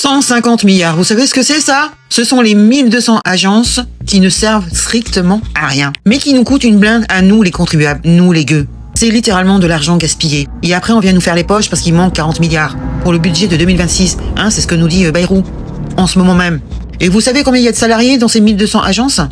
150 milliards, vous savez ce que c'est ça? Ce sont les 1200 agences qui ne servent strictement à rien, mais qui nous coûtent une blinde à nous les contribuables, nous les gueux. C'est littéralement de l'argent gaspillé. Et après on vient nous faire les poches parce qu'il manque 40 milliards pour le budget de 2026. Hein, c'est ce que nous dit Bayrou en ce moment même. Et vous savez combien il y a de salariés dans ces 1200 agences?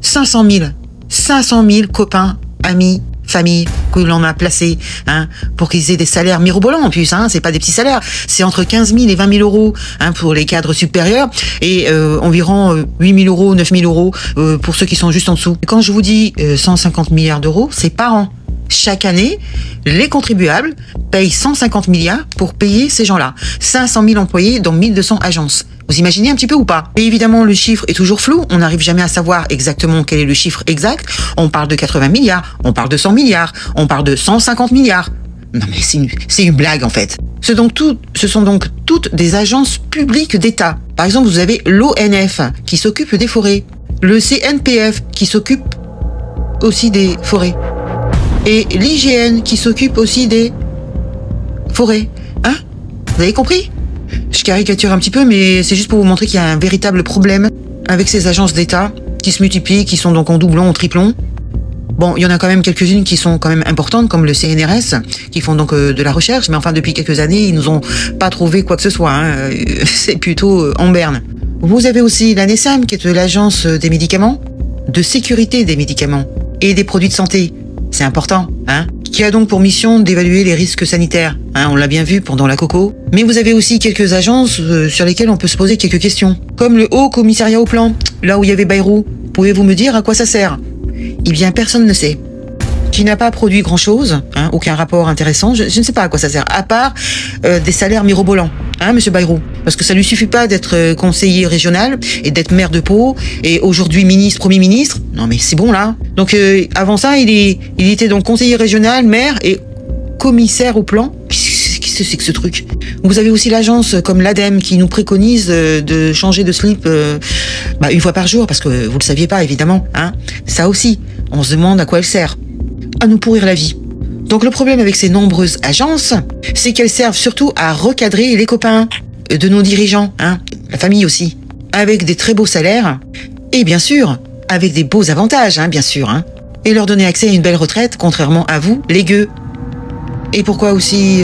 500 000. 500 000 copains, amis, famille que l'on a placés, hein, pour qu'ils aient des salaires mirobolants en plus, hein, c'est pas des petits salaires, c'est entre 15 000 et 20 000 euros, hein, pour les cadres supérieurs et environ 8 000 euros, 9 000 euros pour ceux qui sont juste en dessous. Quand je vous dis 150 milliards d'euros, c'est par an. Chaque année, les contribuables payent 150 milliards pour payer ces gens-là. 500 000 employés dans 1200 agences. Vous imaginez un petit peu ou pas? Et évidemment, le chiffre est toujours flou. On n'arrive jamais à savoir exactement quel est le chiffre exact. On parle de 80 milliards, on parle de 100 milliards, on parle de 150 milliards. Non mais c'est une blague en fait. Ce sont donc toutes des agences publiques d'État. Par exemple, vous avez l'ONF qui s'occupe des forêts, le CNPF qui s'occupe aussi des forêts, et l'IGN qui s'occupe aussi des forêts. Hein? Vous avez compris? Je caricature un petit peu, mais c'est juste pour vous montrer qu'il y a un véritable problème avec ces agences d'État qui se multiplient, qui sont donc en doublon, en triplon. Bon, il y en a quand même quelques-unes qui sont quand même importantes, comme le CNRS, qui font donc de la recherche, mais enfin depuis quelques années, ils nous ont pas trouvé quoi que ce soit. Hein. C'est plutôt en berne. Vous avez aussi l'ANESAM, qui est l'agence des médicaments, de sécurité des médicaments et des produits de santé. C'est important, hein, qui a donc pour mission d'évaluer les risques sanitaires. Hein, on l'a bien vu pendant la Coco. Mais vous avez aussi quelques agences sur lesquelles on peut se poser quelques questions. Comme le Haut Commissariat au Plan, là où il y avait Bayrou. Pouvez-vous me dire à quoi ça sert? Eh bien, personne ne sait. Qui n'a pas produit grand-chose, hein, aucun rapport intéressant. Je ne sais pas à quoi ça sert, à part des salaires mirobolants, hein, monsieur Bayrou. Parce que ça lui suffit pas d'être conseiller régional et d'être maire de Pau et aujourd'hui ministre, premier ministre. Non mais c'est bon là. Donc avant ça, il était donc conseiller régional, maire et commissaire au plan. Qu'est-ce que c'est que ce truc? Vous avez aussi l'agence comme l'ADEME qui nous préconise de changer de slip une fois par jour, parce que vous le saviez pas évidemment. Hein. Ça aussi, on se demande à quoi elle sert. À nous pourrir la vie. Donc le problème avec ces nombreuses agences, c'est qu'elles servent surtout à recadrer les copains de nos dirigeants, hein, la famille aussi, avec des très beaux salaires et bien sûr avec des beaux avantages, hein, bien sûr, hein, et leur donner accès à une belle retraite, contrairement à vous, les gueux. Et pourquoi aussi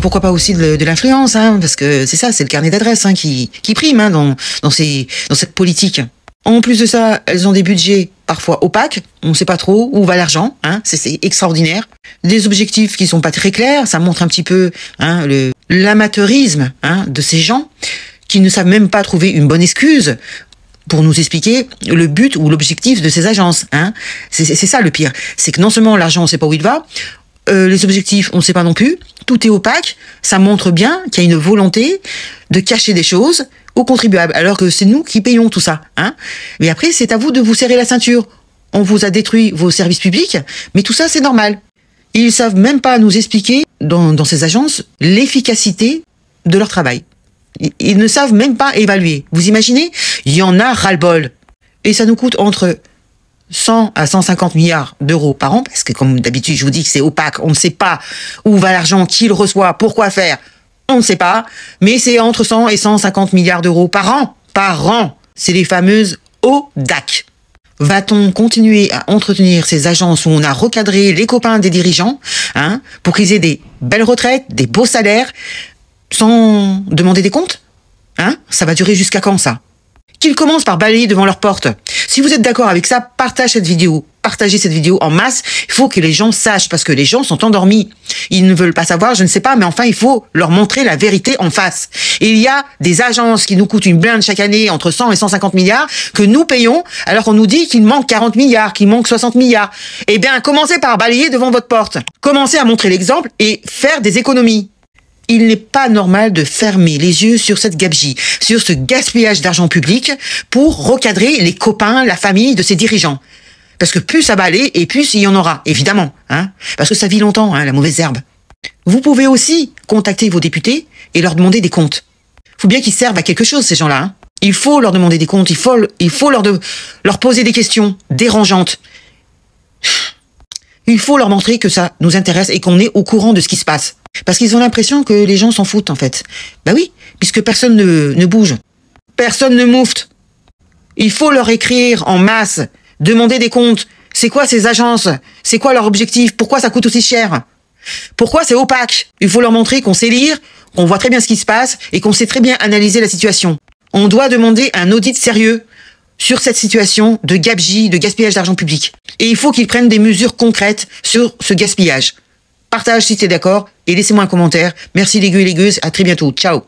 pourquoi pas aussi de l'influence, hein, parce que c'est ça, c'est le carnet d'adresse, hein, qui prime, hein, dans cette politique. En plus de ça, elles ont des budgets parfois opaques, on ne sait pas trop où va l'argent, hein, c'est extraordinaire. Des objectifs qui sont pas très clairs, ça montre un petit peu, hein, l'amateurisme, hein, de ces gens qui ne savent même pas trouver une bonne excuse pour nous expliquer le but ou l'objectif de ces agences. Hein. C'est ça le pire, c'est que non seulement l'argent on ne sait pas où il va, les objectifs on ne sait pas non plus, tout est opaque, ça montre bien qu'il y a une volonté de cacher des choses aux contribuables, alors que c'est nous qui payons tout ça. Hein. Mais après, c'est à vous de vous serrer la ceinture. On vous a détruit vos services publics, mais tout ça, c'est normal. Ils savent même pas nous expliquer, dans ces agences, l'efficacité de leur travail. Ils ne savent même pas évaluer. Vous imaginez? Il y en a ras-le-bol. Et ça nous coûte entre 100 à 150 milliards d'euros par an, parce que comme d'habitude, je vous dis que c'est opaque, on ne sait pas où va l'argent, qui le reçoit, pourquoi faire. On ne sait pas, mais c'est entre 100 et 150 milliards d'euros par an. Par an. C'est les fameuses ODAC. Va-t-on continuer à entretenir ces agences où on a recadré les copains des dirigeants, hein, pour qu'ils aient des belles retraites, des beaux salaires, sans demander des comptes? Hein? Ça va durer jusqu'à quand, ça? Qu'ils commencent par balayer devant leur porte. Si vous êtes d'accord avec ça, partagez cette vidéo en masse. Il faut que les gens sachent, parce que les gens sont endormis. Ils ne veulent pas savoir, je ne sais pas, mais enfin, il faut leur montrer la vérité en face. Et il y a des agences qui nous coûtent une blinde chaque année, entre 100 et 150 milliards, que nous payons, alors qu'on nous dit qu'il manque 40 milliards, qu'il manque 60 milliards. Eh bien, commencez par balayer devant votre porte. Commencez à montrer l'exemple et faire des économies. Il n'est pas normal de fermer les yeux sur cette gabegie, sur ce gaspillage d'argent public pour recadrer les copains, la famille de ces dirigeants. Parce que plus ça va aller, et plus il y en aura, évidemment. Hein, parce que ça vit longtemps, hein, la mauvaise herbe. Vous pouvez aussi contacter vos députés et leur demander des comptes. Il faut bien qu'ils servent à quelque chose, ces gens-là. Hein. Il faut leur demander des comptes, il faut leur poser des questions dérangeantes. Il faut leur montrer que ça nous intéresse et qu'on est au courant de ce qui se passe. Parce qu'ils ont l'impression que les gens s'en foutent, en fait. Bah oui, puisque personne ne bouge. Personne ne moufte. Il faut leur écrire en masse, demander des comptes. C'est quoi ces agences? C'est quoi leur objectif? Pourquoi ça coûte aussi cher? Pourquoi c'est opaque? Il faut leur montrer qu'on sait lire, qu'on voit très bien ce qui se passe et qu'on sait très bien analyser la situation. On doit demander un audit sérieux sur cette situation de gabegie, de gaspillage d'argent public. Et il faut qu'ils prennent des mesures concrètes sur ce gaspillage. Partage si tu es d'accord et laissez-moi un commentaire. Merci les gueux et les gueuses, à très bientôt. Ciao.